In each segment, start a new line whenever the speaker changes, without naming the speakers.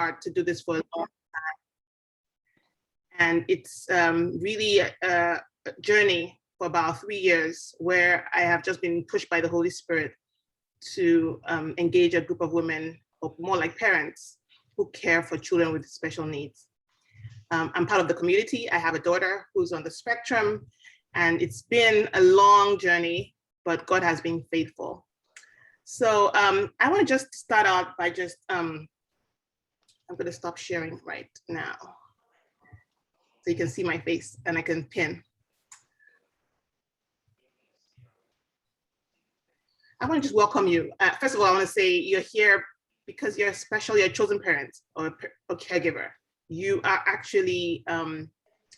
heart to do this for a long time. And it's really a journey for about 3 years where I have just been pushed by the Holy Spirit to engage a group of women, or more like parents, who care for children with special needs. I'm part of the community. I have a daughter who's on the spectrum, and it's been a long journey, but God has been faithful. So I want to just start out by just, I'm going to stop sharing right now so you can see my face and I can pin. I want to just welcome you. First of all, I want to say you're here because you're special, you're a chosen parent or a caregiver. You are actually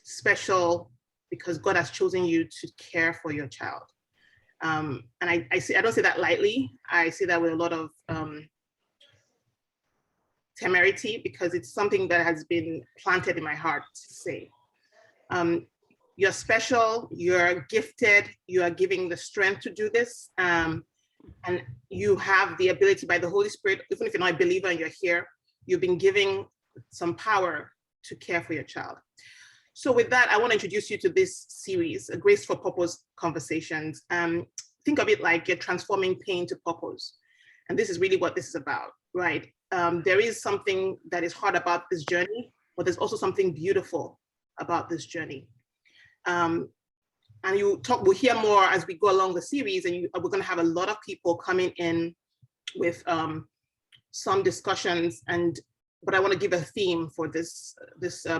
special because God has chosen you to care for your child. And I don't say that lightly. I say that with a lot of temerity because it's something that has been planted in my heart to say. You're special, you're gifted, you are giving the strength to do this. And you have the ability by the Holy Spirit, even if you're not a believer and you're here, you've been giving some power to care for your child. So with that, I want to introduce you to this series, A Grace for Purpose Conversations. Think of it like you're transforming pain to purpose. And this is really what this is about, right? There is something that is hard about this journey, but there's also something beautiful about this journey. And we'll hear more as we go along the series, and we're going to have a lot of people coming in with some discussions. But I want to give a theme for this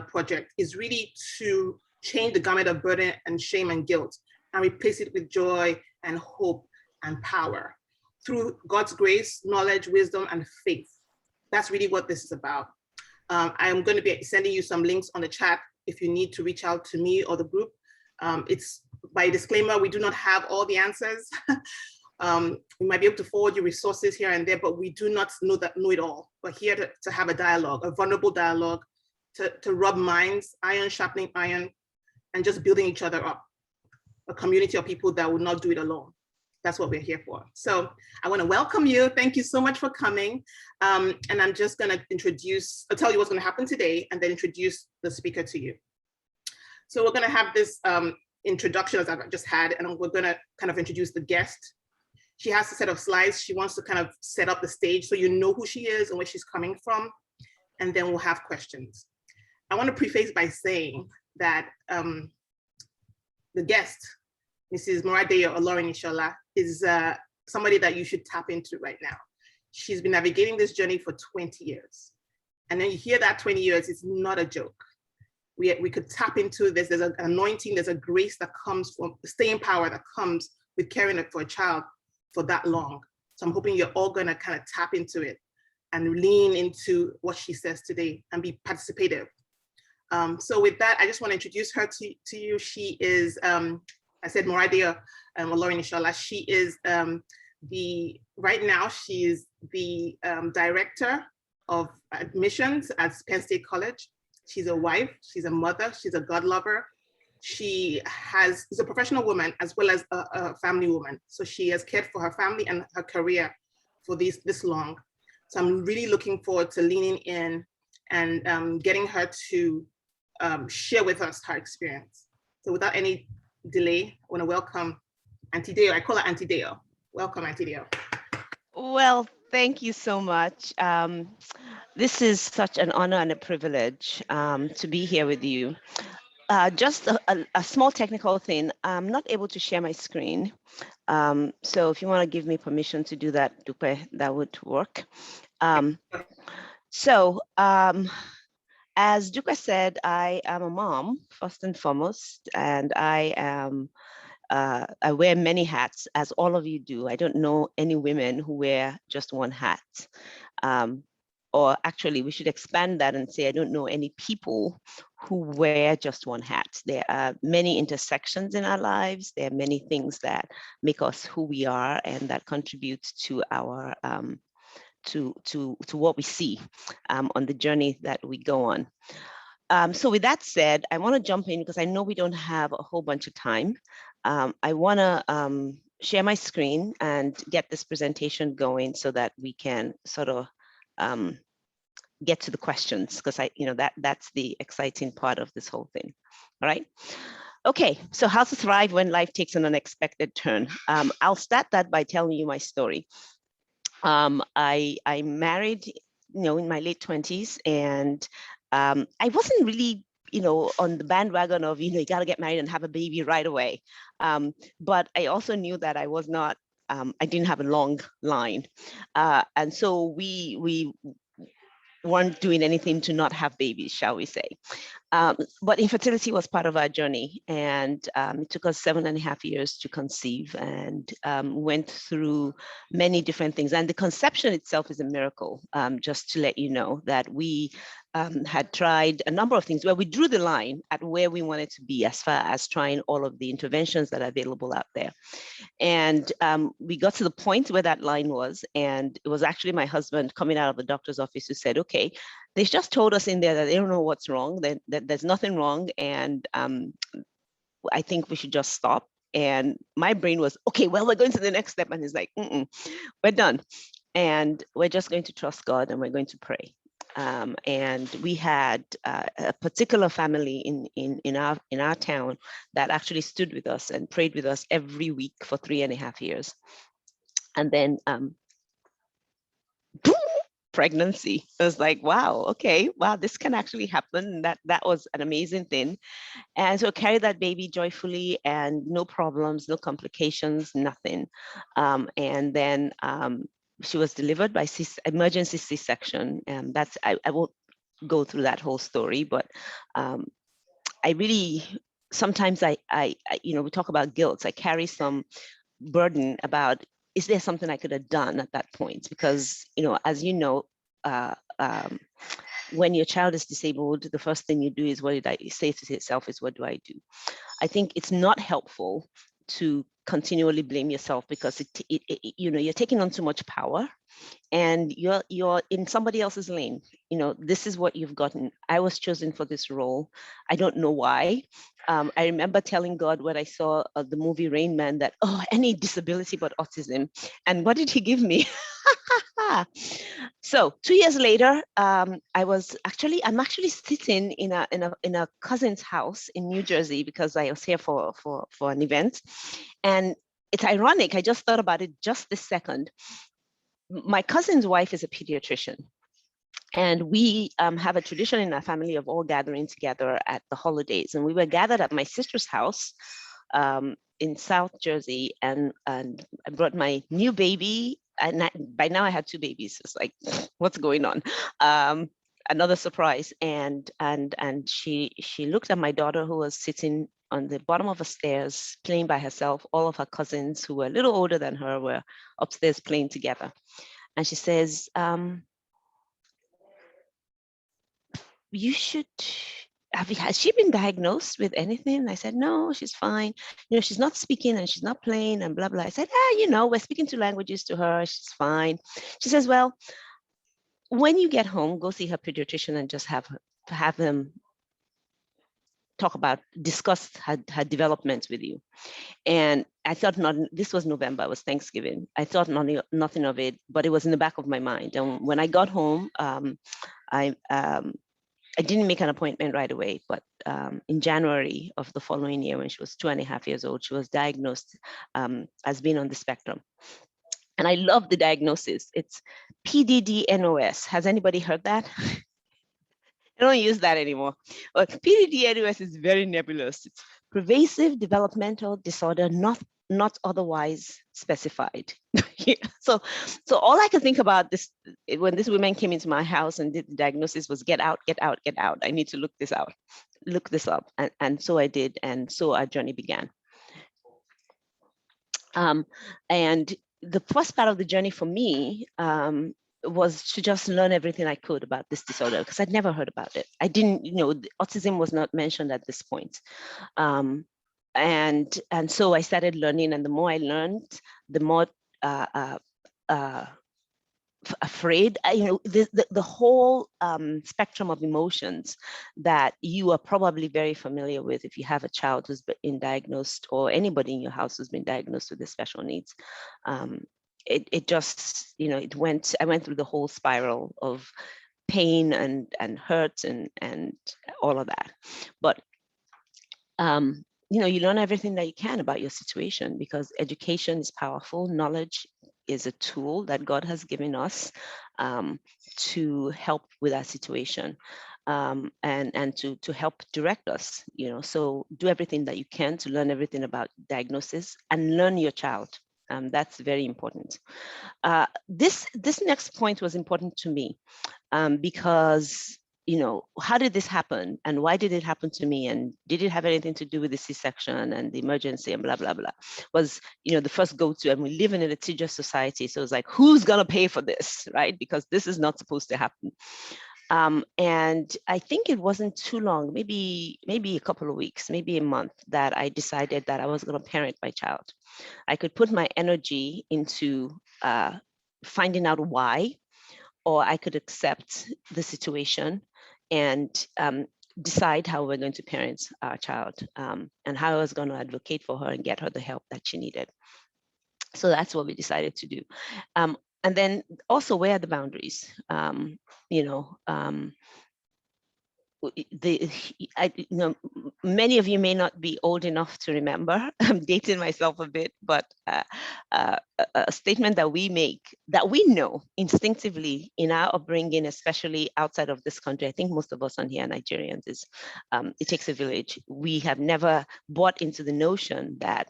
project is really to change the garment of burden and shame and guilt and replace it with joy and hope and power through God's grace, knowledge, wisdom, and faith. That's really what this is about. I'm going to be sending you some links on the chat if you need to reach out to me or the group. It's by disclaimer, we do not have all the answers. We might be able to forward you resources here and there, but we do not know it all. We're here to have a dialogue, a vulnerable dialogue, to rub minds, iron sharpening iron, and just building each other up. A community of people that will not do it alone. That's what we're here for. So I want to welcome you. Thank you so much for coming. And I'm just going to I'll tell you what's going to happen today and then introduce the speaker to you. So we're going to have this introduction as I've just had, and we're going to kind of introduce the guest. She has a set of slides. She wants to kind of set up the stage so you know who she is and where she's coming from, and then we'll have questions. I want to preface by saying that the guest, Mrs. Moradeyo Olorinnishola, is somebody that you should tap into right now. She's been navigating this journey for 20 years. And then you hear that 20 years, it's not a joke. We could tap into this. There's an anointing, there's a grace that comes from staying power that comes with caring for a child for that long. So I'm hoping you're all gonna kind of tap into it and lean into what she says today and be participative. So with that, I just want to introduce her to you. She is, I said Moradeyo Olorinnishola. She is right now, she is the director of admissions at Penn State College. She's a wife, she's a mother, she's a God lover. She is a professional woman as well as a family woman. So she has cared for her family and her career for this long. So I'm really looking forward to leaning in and getting her to share with us her experience. So without any delay, I want to welcome Auntie Deo. I call her Auntie Deo. Welcome, Auntie Deo.
Well, thank you so much. This is such an honor and a privilege to be here with you. Just a small technical thing. I'm not able to share my screen. So if you want to give me permission to do that, Dupe, that would work. As Dupe said, I am a mom, first and foremost, and I wear many hats, as all of you do. I don't know any women who wear just one hat. Or actually, we should expand that and say, I don't know any people who wear just one hat. There are many intersections in our lives. There are many things that make us who we are and that contribute to our to what we see on the journey that we go on. So with that said, I want to jump in because I know we don't have a whole bunch of time. I want to share my screen and get this presentation going so that we can sort of get to the questions, because that's the exciting part of this whole thing. All right. Okay, so how to thrive when life takes an unexpected turn. I'll start that by telling you my story. I married, in my late 20s, and I wasn't really, on the bandwagon of, you got to get married and have a baby right away. But I also knew that I was not, I didn't have a long line. And so we weren't doing anything to not have babies, shall we say. But infertility was part of our journey, and it took us 7.5 years to conceive, and went through many different things. And the conception itself is a miracle, just to let you know that we had tried a number of things where we drew the line at where we wanted to be as far as trying all of the interventions that are available out there. And we got to the point where that line was, and it was actually my husband coming out of the doctor's office who said, okay, they just told us in there that they don't know what's wrong, that there's nothing wrong, and I think we should just stop. And my brain was, okay, well, we're going to the next step. And he's like, we're done. And we're just going to trust God, and we're going to pray. And we had a particular family in our town that actually stood with us and prayed with us every week for 3.5 years. And then boom, pregnancy. I was like, wow, okay, wow, this can actually happen. That was an amazing thing. And so carried that baby joyfully, and no problems, no complications, nothing. And then she was delivered by emergency C-section. And that's, I won't go through that whole story, but I really, sometimes I we talk about guilt. I carry some burden about, is there something I could have done at that point? Because, as you know, when your child is disabled, the first thing you do is, what did I say to yourself is, what do I do? I think it's not helpful to continually blame yourself, because you're taking on too much power, and you're in somebody else's lane. This is what you've gotten. I was chosen for this role. I don't know why. I remember telling God when I saw the movie Rain Man that, any disability but autism. And what did he give me? So 2 years later, I'm actually sitting in a cousin's house in New Jersey, because I was here for an event. And it's ironic, I just thought about it just this second. My cousin's wife is a pediatrician, and we have a tradition in our family of all gathering together at the holidays. And we were gathered at my sister's house in South Jersey, and I brought my new baby. And by now I had 2 babies. It's like, what's going on? Another surprise. And she looked at my daughter, who was sitting on the bottom of the stairs playing by herself. All of her cousins, who were a little older than her, were upstairs playing together. And she says, has she been diagnosed with anything? I said, no, she's fine. She's not speaking and she's not playing and blah, blah. I said, we're speaking 2 languages to her. She's fine. She says, well, when you get home, go see her pediatrician and just have them discuss her developments with you. And I thought this was November, it was Thanksgiving. I thought nothing of it, but it was in the back of my mind. And when I got home, I didn't make an appointment right away, but in January of the following year, when she was 2.5 years old, she was diagnosed as being on the spectrum. And I love the diagnosis. It's PDD-NOS. Has anybody heard that? I don't use that anymore. But PDD-NOS is very nebulous. It's pervasive developmental disorder, not otherwise specified. So all I could think about this, when this woman came into my house and did the diagnosis, was get out, get out, get out. I need to look this up. And so I did. And so our journey began. And the first part of the journey for me was to just learn everything I could about this disorder, because I'd never heard about it. I didn't, autism was not mentioned at this point. And so I started learning, and the more I learned, the more afraid, the whole spectrum of emotions that you are probably very familiar with if you have a child who's been diagnosed, or anybody in your house who's been diagnosed with the special needs. It just, I went through the whole spiral of pain and hurt and all of that. But you learn everything that you can about your situation, because education is powerful. Knowledge is a tool that God has given us to help with our situation, and to help direct us. So do everything that you can to learn everything about diagnosis and learn your child. That's very important. This next point was important to me, because how did this happen, and why did it happen to me, and did it have anything to do with the C-section and the emergency and blah blah blah, was the first go-to. And we live in a litigious society, so it's like, who's gonna pay for this, right? Because this is not supposed to happen. And I think it wasn't too long, maybe a couple of weeks, maybe a month, that I decided that I was going to parent my child. I could put my energy into finding out why, or I could accept the situation and decide how we're going to parent our child, and how I was going to advocate for her and get her the help that she needed. So that's what we decided to do. And then also, where are the boundaries? Many of you may not be old enough to remember. I'm dating myself a bit, but a statement that we make, that we know instinctively in our upbringing, especially outside of this country, I think most of us on here are Nigerians, is it takes a village. We have never bought into the notion that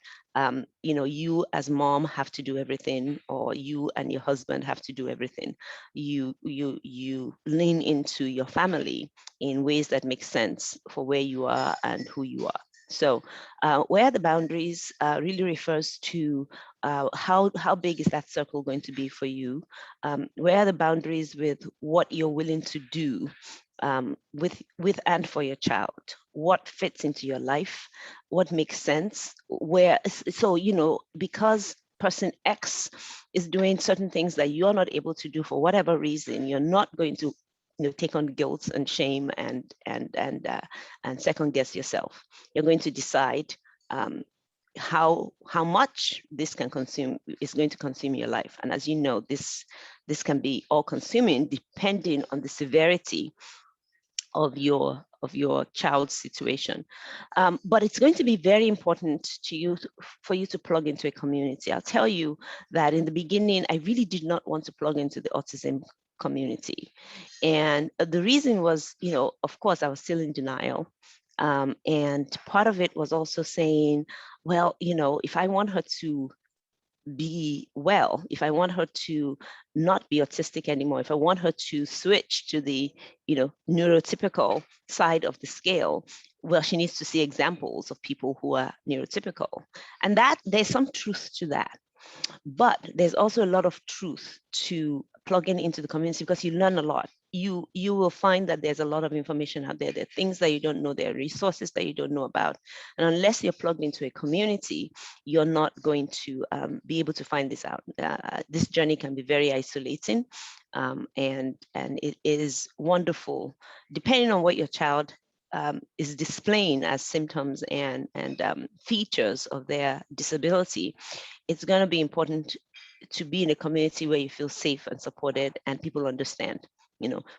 you as mom have to do everything, or you and your husband have to do everything. You lean into your family in ways that make sense for where you are and who you are. So where the boundaries really refers to how big is that circle going to be for you? Where are the boundaries with what you're willing to do with and for your child? What fits into your life? What makes sense? Because person X is doing certain things that you're not able to do for whatever reason, you're not going to take on guilt and shame and second guess yourself. You're going to decide how much this is going to consume your life. And as you know, this can be all consuming depending on the severity of your child's situation. But it's going to be very important to you for you to plug into a community. I'll tell you that in the beginning, I really did not want to plug into the autism community. And the reason was, of course, I was still in denial. And part of it was also saying, well, if I want her to be well, if I want her to not be autistic anymore, if I want her to switch to the neurotypical side of the scale, well, she needs to see examples of people who are neurotypical. And that there's some truth to that. But there's also a lot of truth to plugging into the community, because you learn a lot. You will find that there's a lot of information out there. There are things that you don't know. There are resources that you don't know about. And unless you're plugged into a community, you're not going to be able to find this out. This journey can be very isolating, and it is wonderful, depending on what your child is displaying as symptoms and features of their disability. It's going to be important to be in a community where you feel safe and supported and people understand.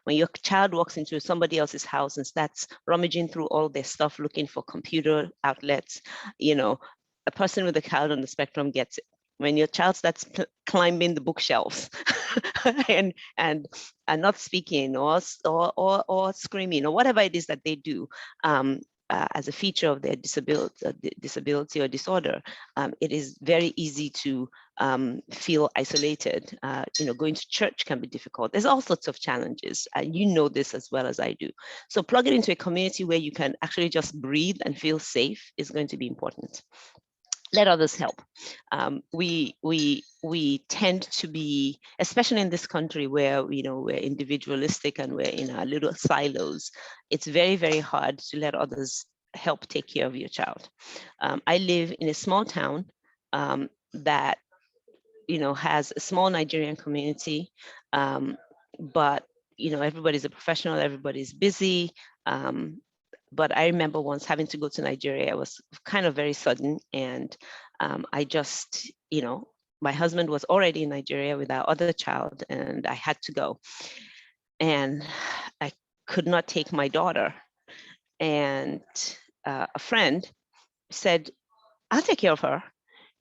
When your child walks into somebody else's house and starts rummaging through all their stuff looking for computer outlets, a person with a child on the spectrum gets it. When your child starts climbing the bookshelves and not speaking or screaming or whatever it is that they do, as a feature of their disability or disorder, it is very easy to feel isolated. Going to church can be difficult. There's all sorts of challenges, and you know this as well as I do. So plug it into a community where you can actually just breathe and feel safe is going to be important. Let others help. We tend to be, especially in this country where we're individualistic and we're in our little silos. It's very, very hard to let others help take care of your child. I live in a small town that has a small Nigerian community, but everybody's a professional, everybody's busy. But I remember once having to go to Nigeria. It was kind of very sudden. And I just, my husband was already in Nigeria with our other child, and I had to go. and I could not take my daughter. And a friend said, I'll take care of her.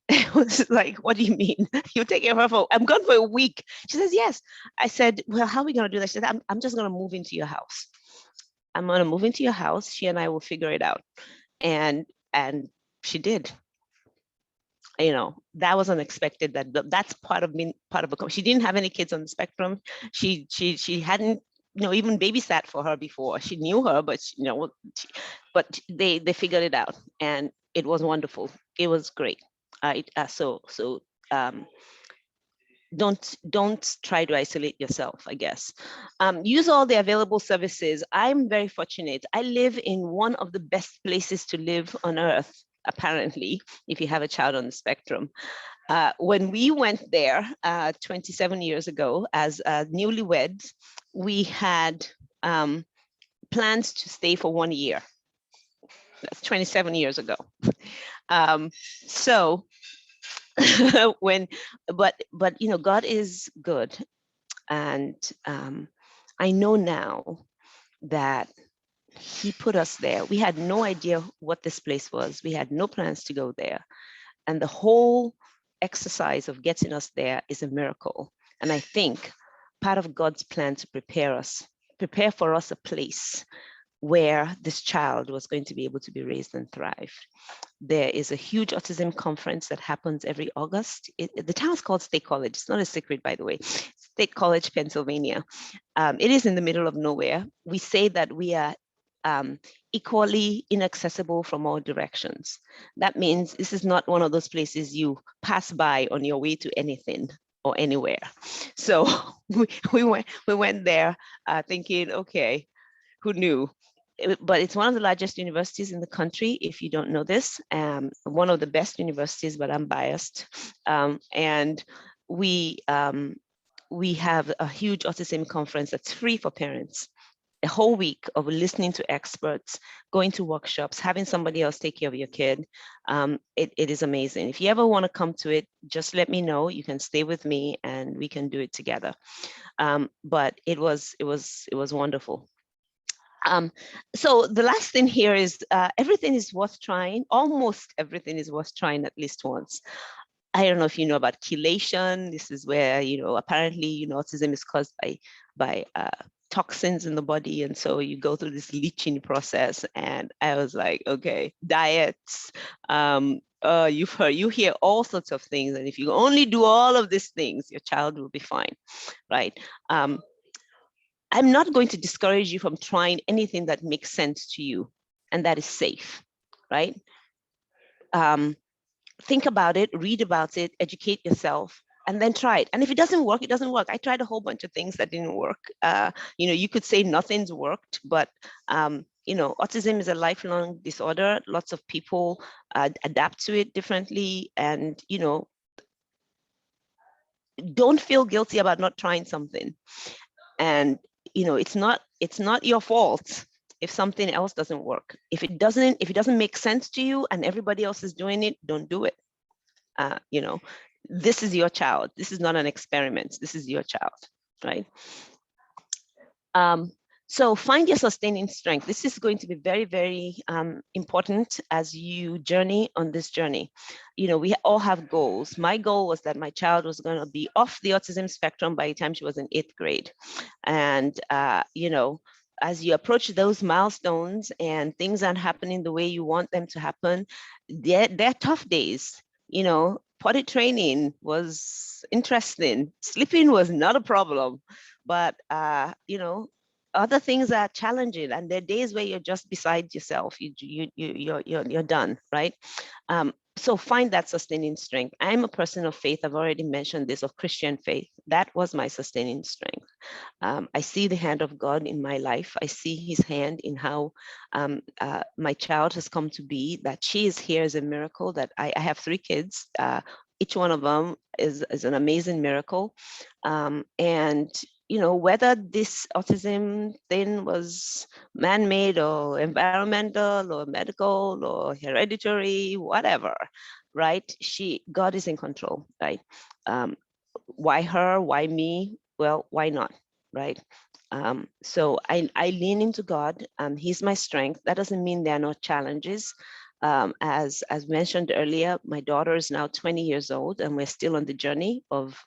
It was like, what do you mean? You take care of her for, I'm gone for a week. She says, yes. I said, well, how are we going to do that? She said, I'm just going to move into your house. I'm going to move into your house. She and I will figure it out. And she did. You know, that was unexpected. That's part of being part of a. She didn't have any kids on the spectrum. She hadn't, you know, even babysat for her before. She knew her, but you know, but they figured it out, and it was wonderful. It was great. Um, don't try to isolate yourself, I guess. Use all the available services. I'm very fortunate. I live in one of the best places to live on earth, apparently, if you have a child on the spectrum. When we went there 27 years ago as newlyweds, we had plans to stay for 1 year. That's 27 years ago. So when, but you know, God is good. And I know now that he put us there. We had no idea what this place was. We had no plans to go there. And the whole exercise of getting us there is a miracle. And I think part of God's plan to prepare for us a place where this child was going to be able to be raised and thrive. There is a huge autism conference that happens every August. The town is called State College. It's not a secret, by the way. State College, Pennsylvania. It is in the middle of nowhere. We say that we are equally inaccessible from all directions. That means this is not one of those places you pass by on your way to anything or anywhere. So we went there thinking, okay, who knew? But it's one of the largest universities in the country, if you don't know this, one of the best universities, but I'm biased. And we have a huge autism conference that's free for parents. A whole week of listening to experts, going to workshops, having somebody else take care of your kid. It is amazing. If you ever want to come to it, just let me know. You can stay with me and we can do it together. But it was wonderful. So the last thing here is everything is worth trying. Almost everything is worth trying at least once. I don't know if you know about chelation. This is where, you know, apparently, you know, autism is caused by toxins in the body. And so you go through this leaching process. And I was like, okay, diets, you hear all sorts of things. And if you only do all of these things, your child will be fine, right? I'm not going to discourage you from trying anything that makes sense to you and that is safe, right? Think about it, read about it, educate yourself, and then try it. And if it doesn't work, it doesn't work. I tried a whole bunch of things that didn't work. You know, you could say nothing's worked, but you know, autism is a lifelong disorder. Lots of people adapt to it differently, and you know, don't feel guilty about not trying something. And you know, it's not your fault if something else doesn't work. If it doesn't make sense to you and everybody else is doing it, don't do it. You know, this is your child. This is not an experiment. This is your child, right? So find your sustaining strength. This is going to be very, very important as you journey on this journey. You know, we all have goals. My goal was that my child was going to be off the autism spectrum by the time she was in 8th grade. And, you know, as you approach those milestones and things aren't happening the way you want them to happen, they're tough days. You know, potty training was interesting. Sleeping was not a problem, but, you know, other things are challenging, and there are days where you're just beside yourself. You're done, right? So find that sustaining strength. I'm a person of faith. I've already mentioned this, of Christian faith. That was my sustaining strength. I see the hand of God in my life. I see his hand in how my child has come to be, that she is here as a miracle, that I have 3 kids. Each one of them is an amazing miracle. And you know, whether this autism thing was man-made or environmental or medical or hereditary, whatever, right? God is in control, right? Why her? Why me? Well, why not, right? So I lean into God. He's my strength. That doesn't mean there are no challenges. As mentioned earlier, my daughter is now 20 years old, and we're still on the journey of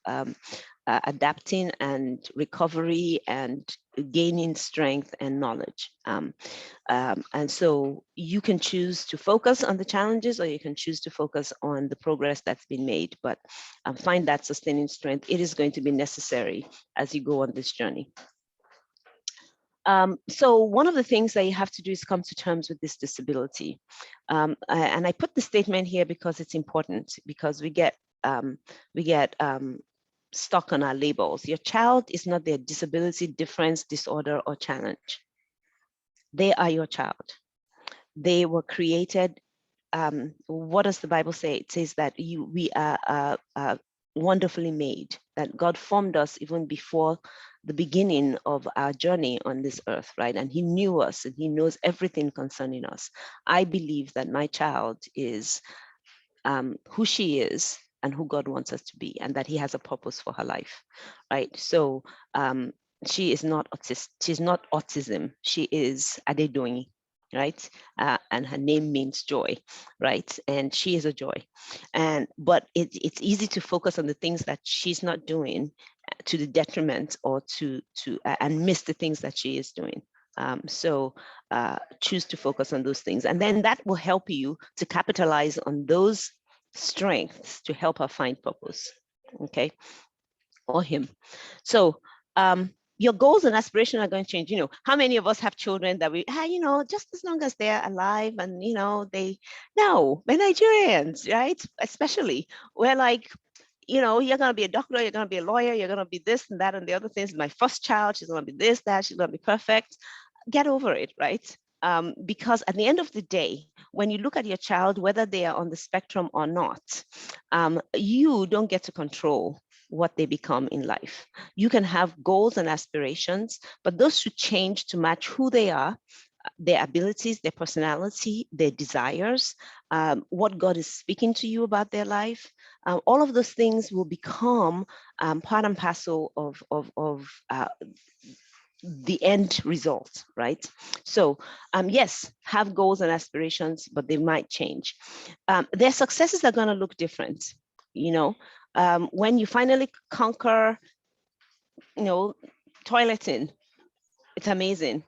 adapting and recovery and gaining strength and knowledge. And so you can choose to focus on the challenges, or you can choose to focus on the progress that's been made. But find that sustaining strength. It is going to be necessary as you go on this journey. So one of the things that you have to do is come to terms with this disability. And I put the statement here because it's important, because we get stuck on our labels. Your child is not their disability, difference, disorder, or challenge. They are your child. They were created. What does the Bible say? It says that we are wonderfully made, that God formed us even before the beginning of our journey on this earth, right? And he knew us, and he knows everything concerning us. I believe that my child is who she is and who God wants us to be, and that he has a purpose for her life, right? So she is not autistic. She's not autism. She is Adedoyin, right? And her name means joy, right? And she is a joy. But it's easy to focus on the things that she's not doing to the detriment, or and miss the things that she is doing. So choose to focus on those things, and then that will help you to capitalize on those strengths to help her find purpose, okay, or him. So your goals and aspirations are going to change. How many of us have children that we, just as long as they're alive and, we're Nigerians, right? Especially, we're like, you're going to be a doctor, you're going to be a lawyer, you're going to be this and that and the other things. My first child, she's going to be this, that, she's going to be perfect. Get over it, right? Because at the end of the day, when you look at your child, whether they are on the spectrum or not, you don't get to control what they become in life. You can have goals and aspirations, but those should change to match who they are, their abilities, their personality, their desires, what God is speaking to you about their life. All of those things will become part and parcel of the end result, right? So yes, have goals and aspirations, but they might change. Their successes are going to look different. When you finally conquer, toileting, it's amazing.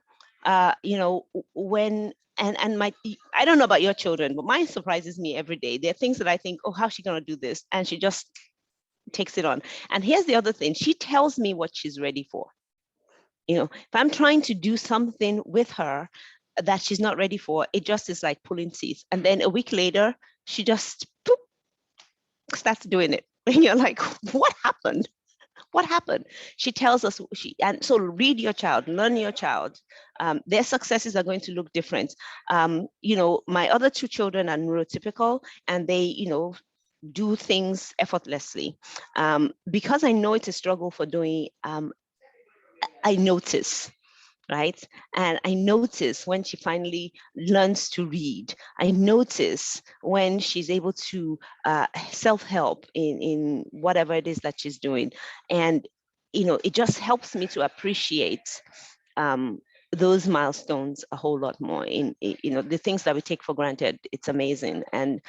When I don't know about your children, but mine surprises me every day. There are things that I think, oh, how's she going to do this? And she just takes it on. And here's the other thing. She tells me what she's ready for. If I'm trying to do something with her that she's not ready for, it just is like pulling teeth. And then a week later, she just starts doing it. And you're like, what happened? What happened? She tells us, and so read your child, learn your child. Their successes are going to look different. My other two children are neurotypical, and they, do things effortlessly. Because I know it's a struggle for doing, I notice, right? And I notice when she finally learns to read. I notice when she's able to self-help in whatever it is that she's doing. And, it just helps me to appreciate those milestones a whole lot more. In the things that we take for granted, it's amazing. And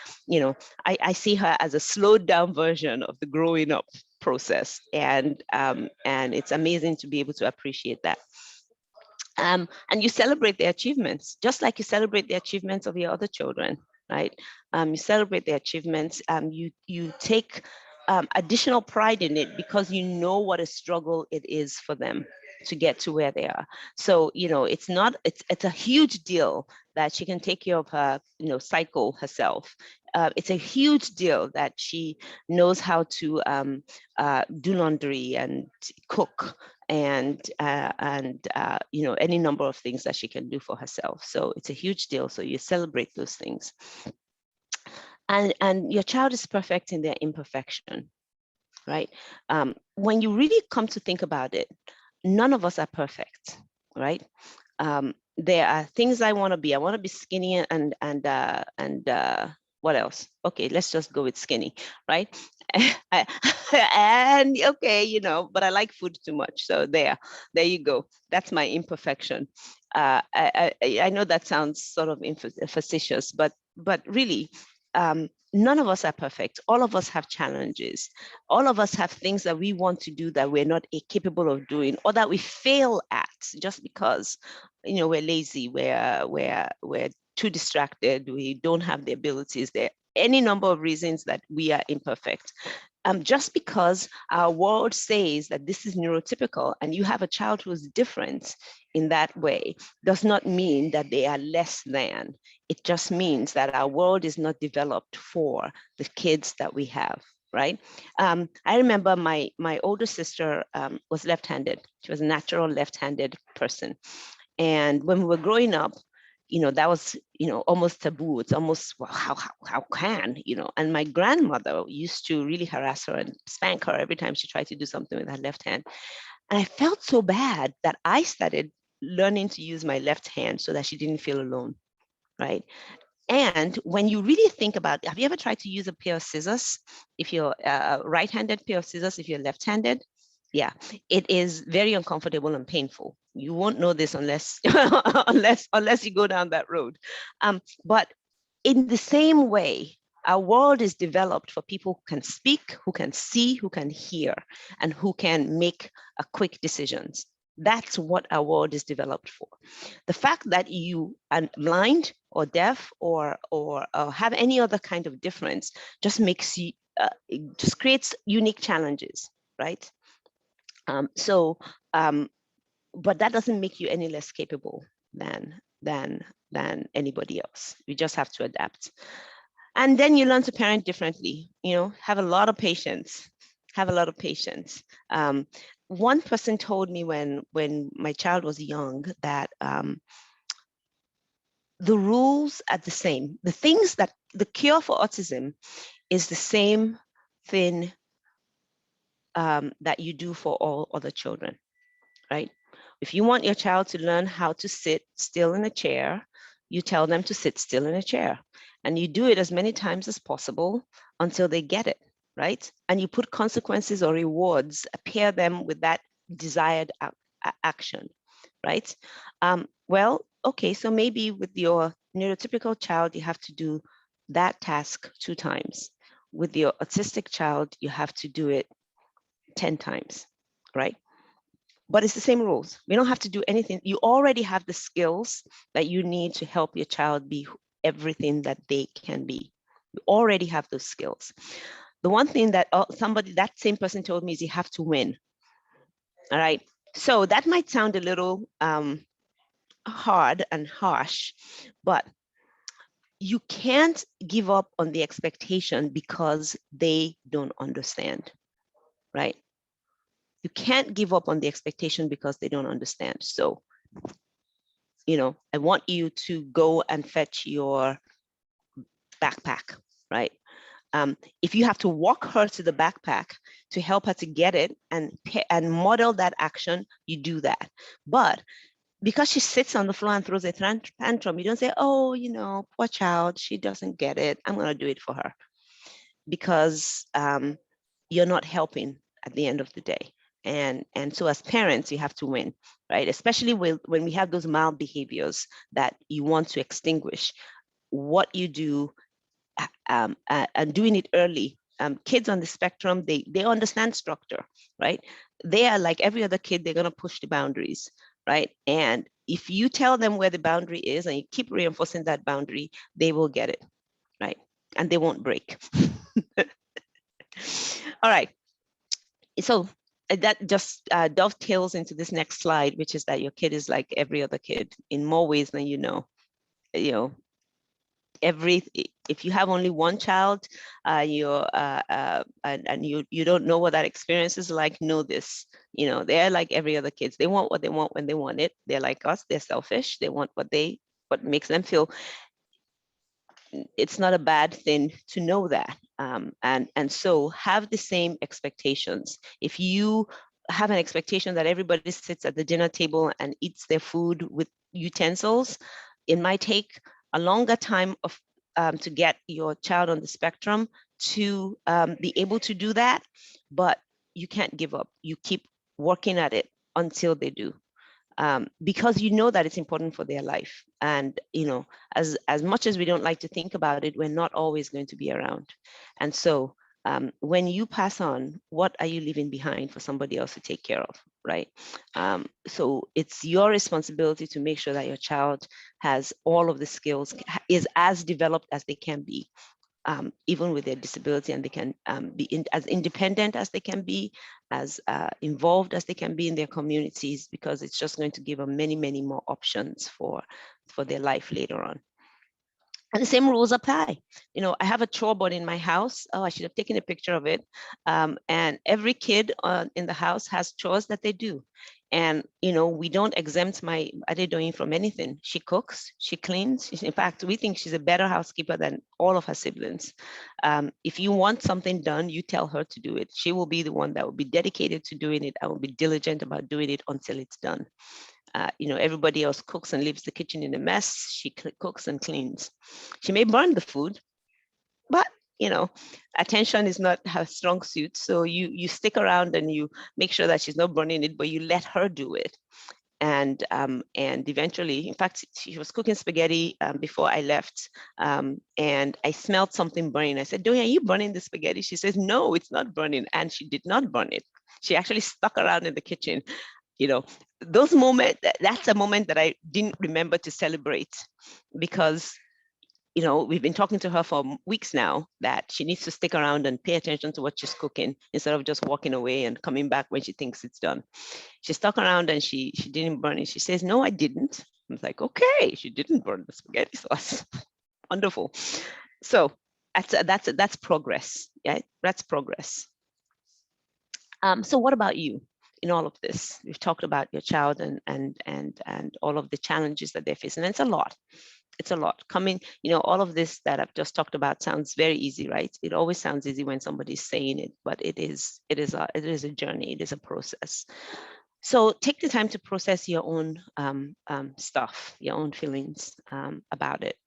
I see her as a slowed down version of the growing up process, and it's amazing to be able to appreciate that. And you celebrate their achievements, just like you celebrate the achievements of your other children, right? You celebrate their achievements. You take additional pride in it, because you know what a struggle it is for them to get to where they are. So it's a huge deal that she can take care of her cycle herself. It's a huge deal that she knows how to do laundry and cook and any number of things that she can do for herself. So it's a huge deal. So you celebrate those things. And your child is perfect in their imperfection, right? When you really come to think about it, none of us are perfect, right? There are things I want to be. I want to be skinny and What else? Okay, let's just go with skinny, right? And okay, you know, but I like food too much. So there you go. That's my imperfection. I know that sounds sort of facetious, but really, none of us are perfect. All of us have challenges. All of us have things that we want to do that we're not capable of doing, or that we fail at just because, you know, we're lazy, we're too distracted, we don't have the abilities. There any number of reasons that we are imperfect. Just because our world says that this is neurotypical and you have a child who is different in that way does not mean that they are less than. It just means that our world is not developed for the kids that we have, right? I remember my older sister was left-handed. She was a natural left-handed person. And when we were growing up, you know, that was, you know, almost taboo. It's almost, well, how can, you know, and my grandmother used to really harass her and spank her every time she tried to do something with her left hand. And I felt so bad that I started learning to use my left hand so that she didn't feel alone, right? And when you really think about, have you ever tried to use a pair of scissors? If you're a right-handed pair of scissors, if you're left-handed, yeah, it is very uncomfortable and painful. You won't know this unless unless you go down that road. But in the same way, our world is developed for people who can speak, who can see, who can hear, and who can make quick decisions. That's what our world is developed for. The fact that you are blind or deaf or have any other kind of difference just makes you, it just creates unique challenges, right? But that doesn't make you any less capable than anybody else. You just have to adapt. And then you learn to parent differently, you know, have a lot of patience, one person told me when my child was young that the rules are the same. The things that the cure for autism is the same thing that you do for all other children, right? If you want your child to learn how to sit still in a chair, you tell them to sit still in a chair. And you do it as many times as possible until they get it, right? And you put consequences or rewards, pair them with that desired action, right? Well, okay, so maybe with your neurotypical child, you have to do that task 2 times. With your autistic child, you have to do it 10 times, right? But it's the same rules. We don't have to do anything. You already have the skills that you need to help your child be everything that they can be. You already have those skills. The one thing that that same person told me is you have to win. All right. So that might sound a little hard and harsh, but you can't give up on the expectation because they don't understand, right? You can't give up on the expectation because they don't understand. So, you know, I want you to go and fetch your backpack, right? If you have to walk her to the backpack to help her to get it and model that action, you do that. But because she sits on the floor and throws a tantrum, you don't say, oh, you know, poor child, she doesn't get it. I'm going to do it for her. Because you're not helping at the end of the day. And so as parents, you have to win, right? Especially when we have those mild behaviors that you want to extinguish. What you do and doing it early. Kids on the spectrum, they understand structure, right? They are like every other kid, they're going to push the boundaries, right? And if you tell them where the boundary is and you keep reinforcing that boundary, they will get it, right? And they won't break. All right. So that just dovetails into this next slide, which is that your kid is like every other kid in more ways than you know. You know, if you have only one child, and you don't know what that experience is like, know this. You know, they're like every other kids. They want what they want when they want it. They're like us. They're selfish. They want what makes them feel. It's not a bad thing to know that. And so have the same expectations. If you have an expectation that everybody sits at the dinner table and eats their food with utensils, it might take a longer time of to get your child on the spectrum to be able to do that, but you can't give up. You keep working at it until they do. Because you know that it's important for their life. And, as much as we don't like to think about it, we're not always going to be around. And so when you pass on, what are you leaving behind for somebody else to take care of, right? So it's your responsibility to make sure that your child has all of the skills, is as developed as they can be. Even with their disability, and they can be as independent as they can be, as involved as they can be in their communities, because it's just going to give them many, many more options for their life later on. And the same rules apply. I have a chore board in my house. Oh, I should have taken a picture of it. And every kid in the house has chores that they do. And, we don't exempt my Adedoyin from anything. She cooks, she cleans. In fact, we think she's a better housekeeper than all of her siblings. If you want something done, you tell her to do it. She will be the one that will be dedicated to doing it. I will be diligent about doing it until it's done. Everybody else cooks and leaves the kitchen in a mess. She cooks and cleans. She may burn the food, but attention is not her strong suit. So you stick around and you make sure that she's not burning it, but you let her do it. And eventually, in fact, she was cooking spaghetti before I left, and I smelled something burning. I said, "Doya, are you burning the spaghetti?" She says, "No, it's not burning," and she did not burn it. She actually stuck around in the kitchen. Those moments, that's a moment that I didn't remember to celebrate, because we've been talking to her for weeks now that she needs to stick around and pay attention to what she's cooking instead of just walking away and coming back when she thinks it's done. She stuck around and she didn't burn it. She says, "No, I didn't." I was like, "Okay, she didn't burn the spaghetti sauce." Wonderful. So that's progress. Yeah, that's progress. So what about you? In all of this, we've talked about your child and all of the challenges that they're facing. And it's a lot. It's a lot coming. All of this that I've just talked about sounds very easy, right? It always sounds easy when somebody's saying it, but it is a journey. It is a process. So take the time to process your own stuff, your own feelings about it.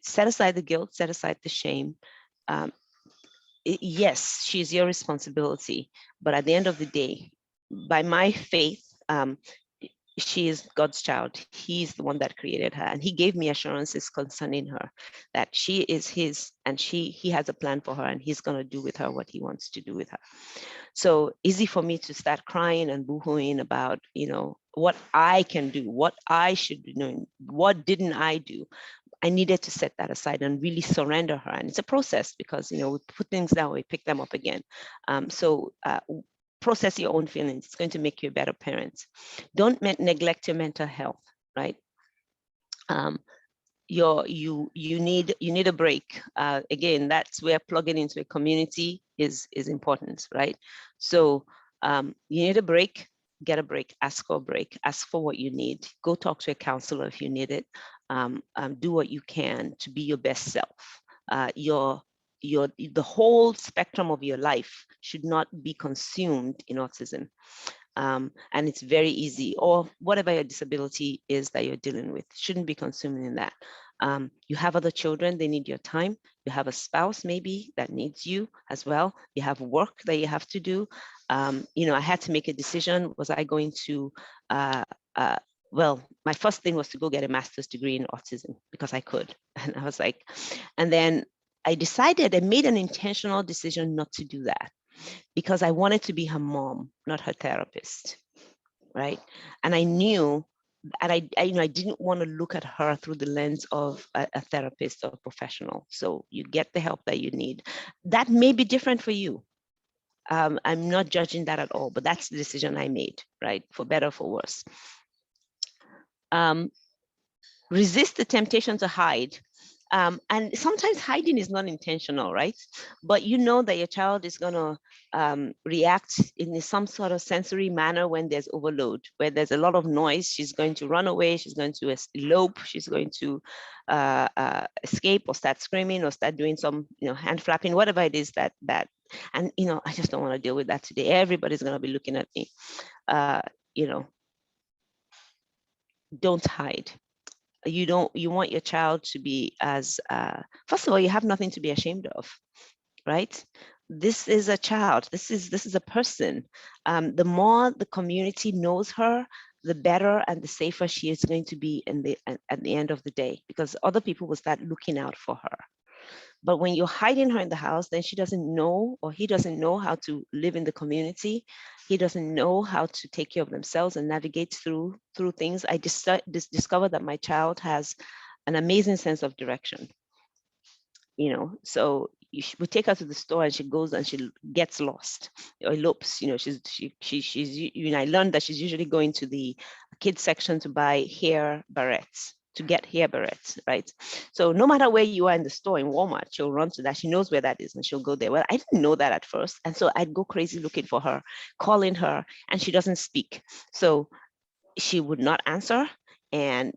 Set aside the guilt, set aside the shame. Yes, she's your responsibility, but at the end of the day, by my faith, she is God's child. He's the one that created her, and he gave me assurances concerning her that she is his, and he has a plan for her, and he's going to do with her what he wants to do with her. So easy for me to start crying and boohooing about, what I can do, what I should be doing, what didn't I do. I needed to set that aside and really surrender her. And it's a process, because, we put things down, we pick them up again. So process your own feelings. It's going to make you a better parent. Don't neglect your mental health, right? You need a break. Again, that's where plugging into a community is important, right? So you need a break. Get a break. Ask for a break. Ask for what you need. Go talk to a counselor if you need it. Do what you can to be your best self. The whole spectrum of your life should not be consumed in autism. And it's very easy, or whatever your disability is that you're dealing with, shouldn't be consumed in that. You have other children, they need your time. You have a spouse maybe that needs you as well. You have work that you have to do. I had to make a decision. Was I going to, well, my first thing was to go get a master's degree in autism because I could. And I was like, and then I made an intentional decision not to do that, because I wanted to be her mom, not her therapist, right? And I knew, and I didn't want to look at her through the lens of a therapist or a professional. So you get the help that you need. That may be different for you. I'm not judging that at all, but that's the decision I made, right? For better or for worse. Resist the temptation to hide. And sometimes hiding is not intentional, right? But you know that your child is going to react in some sort of sensory manner when there's overload, where there's a lot of noise. She's going to run away, she's going to elope, she's going to escape or start screaming or start doing some, hand flapping, whatever it is that, and, I just don't want to deal with that today. Everybody's going to be looking at me. Don't hide. You want your child to be as, first of all, you have nothing to be ashamed of, right? This is a child. This is a person. The more the community knows her, the better and the safer she is going to be at the end of the day, because other people will start looking out for her. But when you're hiding her in the house, then she doesn't know, or he doesn't know how to live in the community. He doesn't know how to take care of themselves and navigate through things. I just discovered that my child has an amazing sense of direction. So we take her to the store and she goes and she gets lost or elopes. I learned that she's usually going to the kids section to buy hair barrettes, to get hair barrettes, right? So no matter where you are in the store, in Walmart, she'll run to that. She knows where that is and she'll go there. Well, I didn't know that at first. And so I'd go crazy looking for her, calling her, and she doesn't speak. So she would not answer. And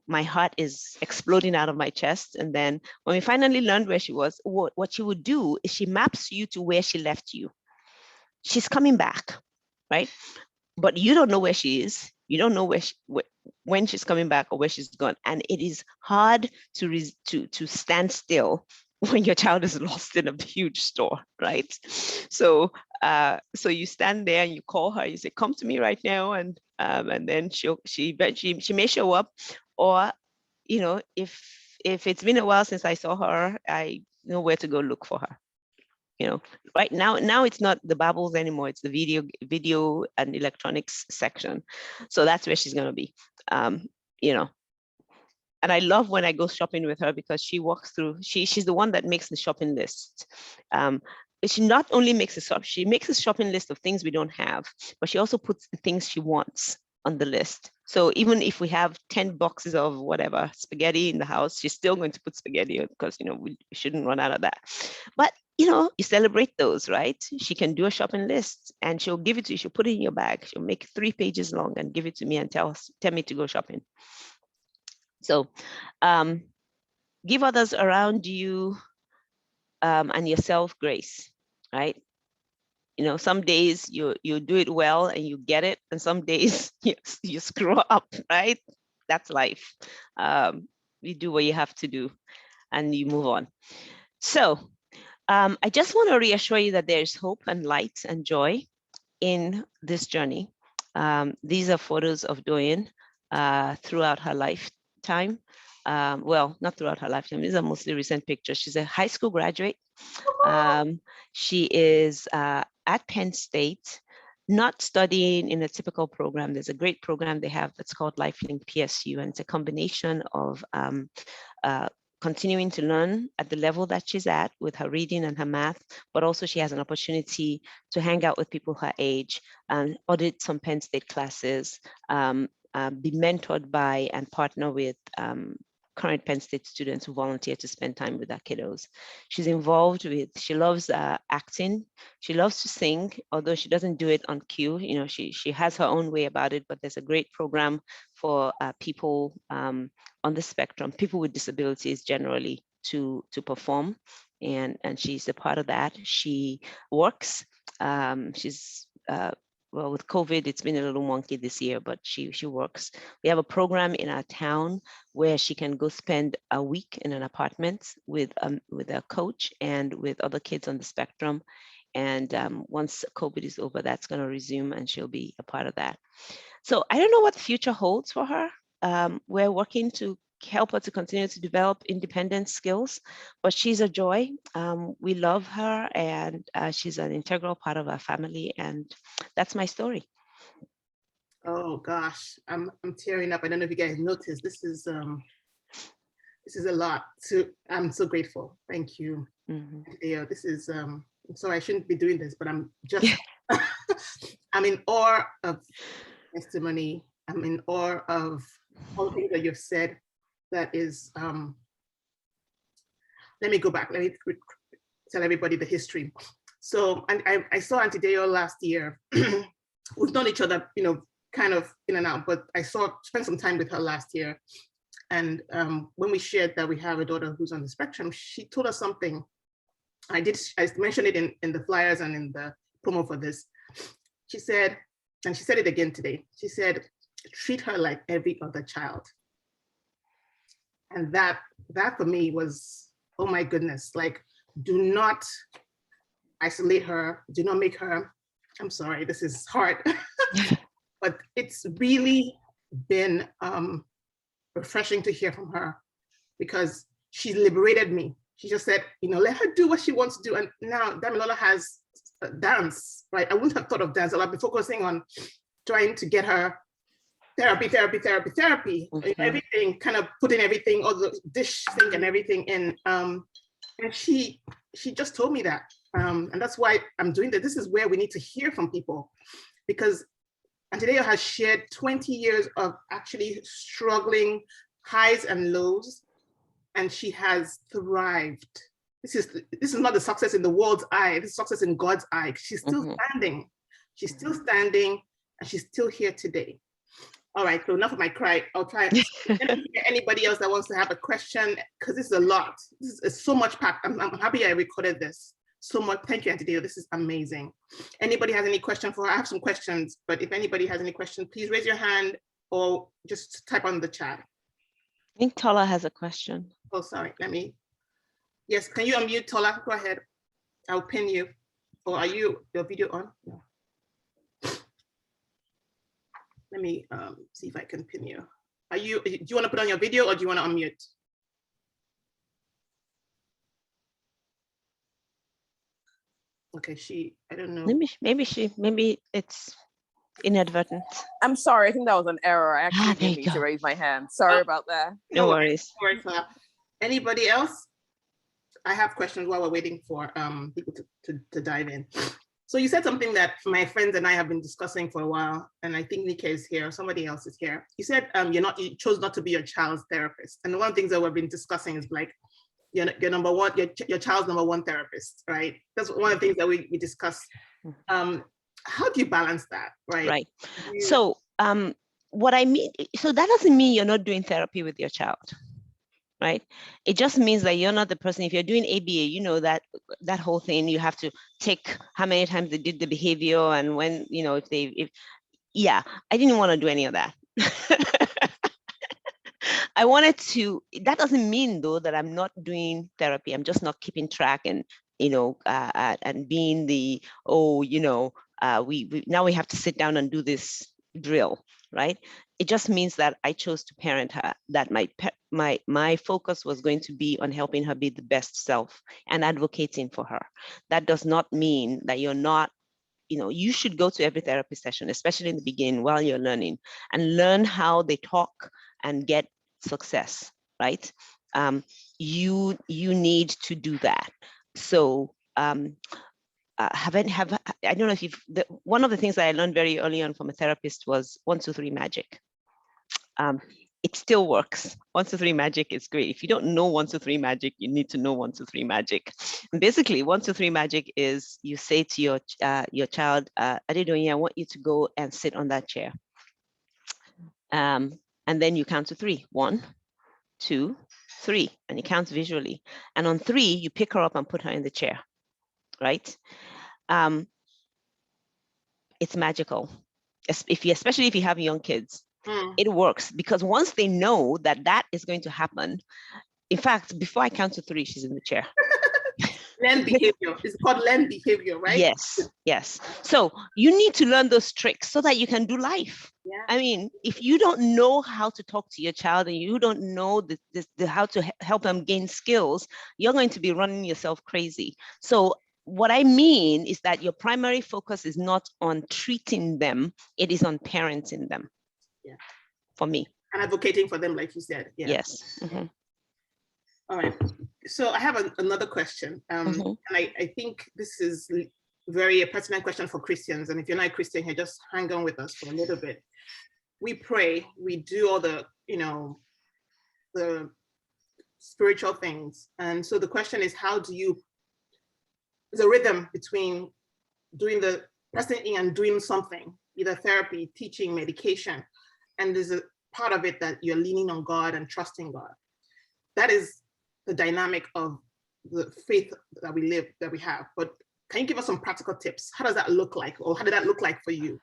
my heart is exploding out of my chest. And then when we finally learned where she was, what she would do is she maps you to where she left you. She's coming back, right? But you don't know where she is. You don't know when she's coming back or where she's gone. And it is hard to stand still when your child is lost in a huge store, right? So you stand there and you call her. You say, "Come to me right now," and then she may show up, or if it's been a while since I saw her, I know where to go look for her. Right now it's not the bubbles anymore. It's the video and electronics section. So that's where she's going to be. And I love when I go shopping with her, because she walks through, she's the one that makes the shopping list. She not only makes she makes a shopping list of things we don't have, but she also puts the things she wants on the list. So even if we have 10 boxes of whatever spaghetti in the house, she's still going to put spaghetti on, because we shouldn't run out of that. But you celebrate those, right? She can do a shopping list and she'll give it to you. She'll put it in your bag. She'll make 3 pages long and give it to me and tell me to go shopping. So give others around you and yourself grace, right? Some days you do it well and you get it, and some days you screw up, right? That's life. You do what you have to do and you move on. So I just want to reassure you that there's hope and light and joy in this journey. These are photos of Doyen throughout her lifetime. Well, not throughout her lifetime. These are mostly recent pictures. She's a high school graduate. She is at Penn State, not studying in a typical program. There's a great program they have that's called LifeLink PSU, and it's a combination of continuing to learn at the level that she's at with her reading and her math, but also she has an opportunity to hang out with people her age, audit some Penn State classes, be mentored by and partner with current Penn State students who volunteer to spend time with their kiddos. She's involved with, she loves acting. She loves to sing, although she doesn't do it on cue. She has her own way about it, but there's a great program for people on the spectrum, people with disabilities generally, to perform. And she's a part of that. She works. She's well, with COVID, it's been a little wonky this year, but she works. We have a program in our town where she can go spend a week in an apartment with a coach and with other kids on the spectrum. And once COVID is over, that's going to resume and she'll be a part of that. So I don't know what the future holds for her. We're working to help her to continue to develop independent skills, but she's a joy. We love her, and she's an integral part of our family, and that's my story.
Oh gosh, I'm tearing up. I don't know if you guys noticed. This is a lot. I'm so grateful. Thank you. Yeah, this is I'm sorry, I shouldn't be doing this, but I'm just I'm in awe of testimony. I'm in awe of all the things that you've said. That is, let me go back. Let me tell everybody the history. So I saw Auntie Deo last year. We've known each other, kind of in and out, but I spent some time with her last year. And when we shared that we have a daughter who's on the spectrum, she told us something. I mentioned it in the flyers and in the promo for this. She said, and she said it again today, she said, treat her like every other child. And that for me was, oh my goodness, like, do not isolate her, do not make her, I'm sorry, this is hard, but it's really been refreshing to hear from her, because she liberated me. She just said, let her do what she wants to do. And now Damilola has dance, right? I wouldn't have thought of dance. I've been focusing on trying to get her therapy, everything, kind of putting everything, all the dish sink and everything in. And she just told me that. And that's why I'm doing that. This is where we need to hear from people, because Moradeyo has shared 20 years of actually struggling highs and lows, and she has thrived. This is not the success in the world's eye, this is success in God's eye. She's still standing. She's still standing, and she's still here today. All right, so enough of my cry. I'll try. Anybody else that wants to have a question, because this is a lot. This is so much packed. I'm happy I recorded this. So much. Thank you, Moradeyo. This is amazing. Anybody has any question for her? I have some questions, but if anybody has any questions, please raise your hand or just type on the chat.
I think Tola has a question.
Oh, sorry. Yes, can you unmute, Tola? Go ahead. I'll pin you. Or are your video on? No. Let me see if I can pin you. Do you want to put on your video, or do you want to unmute? Okay, I don't know.
Maybe it's inadvertent.
I'm sorry, I think that was an error. I actually didn't need to raise my hand. Sorry about that.
No worries.
Anybody else? I have questions while we're waiting for people to dive in. So you said something that my friends and I have been discussing for a while, and I think Nika is here, somebody else is here. You said you chose not to be your child's therapist. And one of the things that we've been discussing is like, your number one, your child's number one therapist, right? That's one of the things that we discuss. How do you balance that, right?
Right. So what I mean, so that doesn't mean you're not doing therapy with your child, right? It just means that you're not the person. If you're doing ABA, that whole thing, you have to take how many times they did the behavior and when, yeah, I didn't want to do any of that. I wanted to, that doesn't mean though that I'm not doing therapy. I'm just not keeping track and, and being the, now we have to sit down and do this drill, right? It just means that I chose to parent her, that my focus was going to be on helping her be the best self and advocating for her. That does not mean that you're not, you should go to every therapy session, especially in the beginning while you're learning, and learn how they talk and get success, right? You need to do that. So I don't know if one of the things that I learned very early on from a therapist was 1, 2, 3 magic. It still works. 1, 2, 3 magic is great. If you don't know 1, 2, 3 magic, you need to know 1, 2, 3 magic. And basically, 1, 2, 3 magic is you say to your child, Adedoyin, I want you to go and sit on that chair. And then you count to 3. 1, 2, 3, and you count visually. And on 3, you pick her up and put her in the chair, right? It's magical, especially if you have young kids. It works because once they know that is going to happen, in fact, before I count to 3, she's in the chair.
Learned behavior. It's called learned behavior, right?
Yes. So you need to learn those tricks so that you can do life. Yeah. I mean, if you don't know how to talk to your child and you don't know how to help them gain skills, you're going to be running yourself crazy. So what I mean is that your primary focus is not on treating them, it is on parenting them.
Yeah.
For me.
And advocating for them, like you said. Yeah.
Yes. Mm-hmm.
All right. So I have another question. And I think this is very a pertinent question for Christians. And if you're not a Christian here, just hang on with us for a little bit. We pray, we do all the, the spiritual things. And so the question is, there's a rhythm between doing the pressing and doing something, either therapy, teaching, medication. And there's a part of it that you're leaning on God and trusting God. That is the dynamic of the faith that we have. But can you give us some practical tips? How does that look like? Or how did that look like for you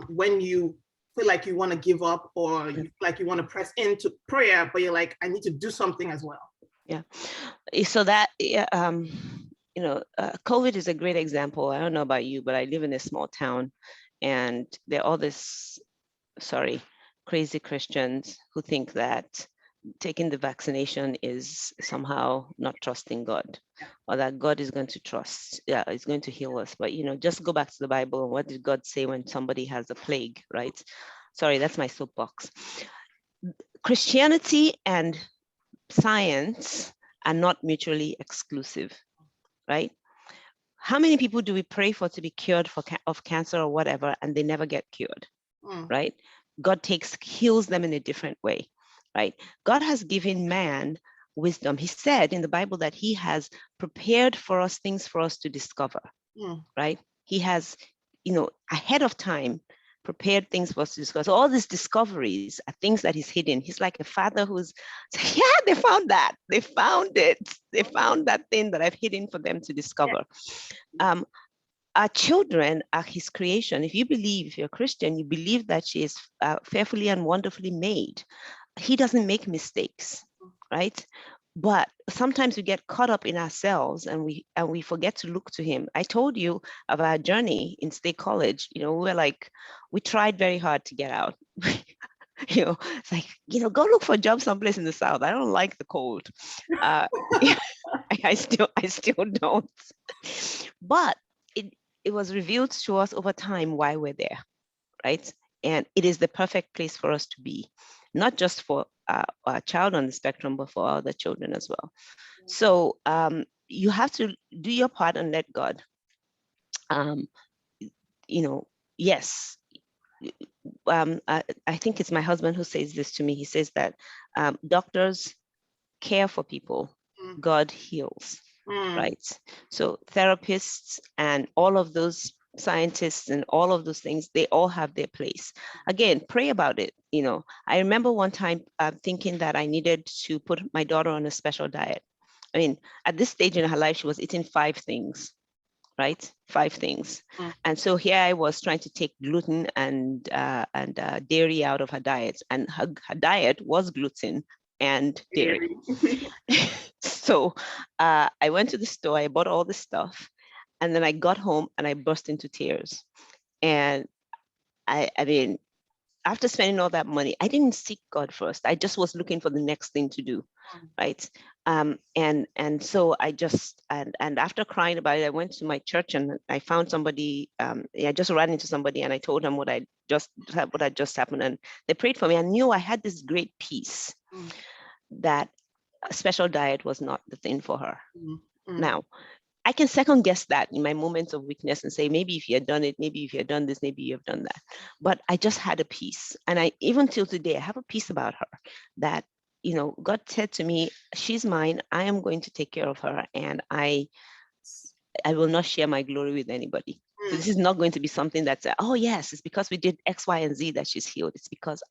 when you feel like you want to give up, or you feel like you want to press into prayer, but you're like, I need to do something as well.
Yeah. So that, COVID is a great example. I don't know about you, but I live in a small town, and there are all this, crazy Christians who think that taking the vaccination is somehow not trusting God, or that God is going to is going to heal us. But, just go back to the Bible. And what did God say when somebody has a plague, right? Sorry, that's my soapbox. Christianity and science are not mutually exclusive, right? How many people do we pray for to be cured of cancer or whatever, and they never get cured, right? God heals them in a different way, right? God has given man wisdom. He said in the Bible that he has prepared for us things for us to discover, right? He has, ahead of time, prepared things for us to discover. So all these discoveries are things that he's hidden. He's like a father who's, they found that. They found it. They found that thing that I've hidden for them to discover. Our children are his creation. If you're a Christian, you believe that she is fearfully and wonderfully made. He doesn't make mistakes, right? But sometimes we get caught up in ourselves, and we forget to look to him. I told you of our journey in State College. We tried very hard to get out. It's like, go look for a job someplace in the South. I don't like the cold. I still don't. But it was revealed to us over time why we're there, right? And it is the perfect place for us to be, not just for a child on the spectrum, but for other children as well. So you have to do your part and let God. Yes. I think it's my husband who says this to me. He says that doctors care for people, God heals, right? So therapists and all of those scientists and all of those things, they all have their place. Again, pray about it. I remember one time thinking that I needed to put my daughter on a special diet. I mean, at this stage in her life, she was eating 5 things, right? 5 things. And so here I was trying to take gluten and dairy out of her diet, and her diet was gluten and dairy. So I went to the store, I bought all this stuff, and then I got home and I burst into tears. And I mean, after spending all that money, I didn't seek God first. I just was looking for the next thing to do, right? And so I just, and after crying about it, I went to my church and I found somebody, I just ran into somebody and I told them what had just happened, and they prayed for me. I knew I had this great peace that a special diet was not the thing for her. Now, I can second guess that in my moments of weakness and say, maybe if you had done it, maybe if you had done this, maybe you have done that. But I just had a peace. And even till today, I have a peace about her that, God said to me, she's mine. I am going to take care of her. And I will not share my glory with anybody. So this is not going to be something that's, oh yes, it's because we did X, Y, and Z that she's healed. It's because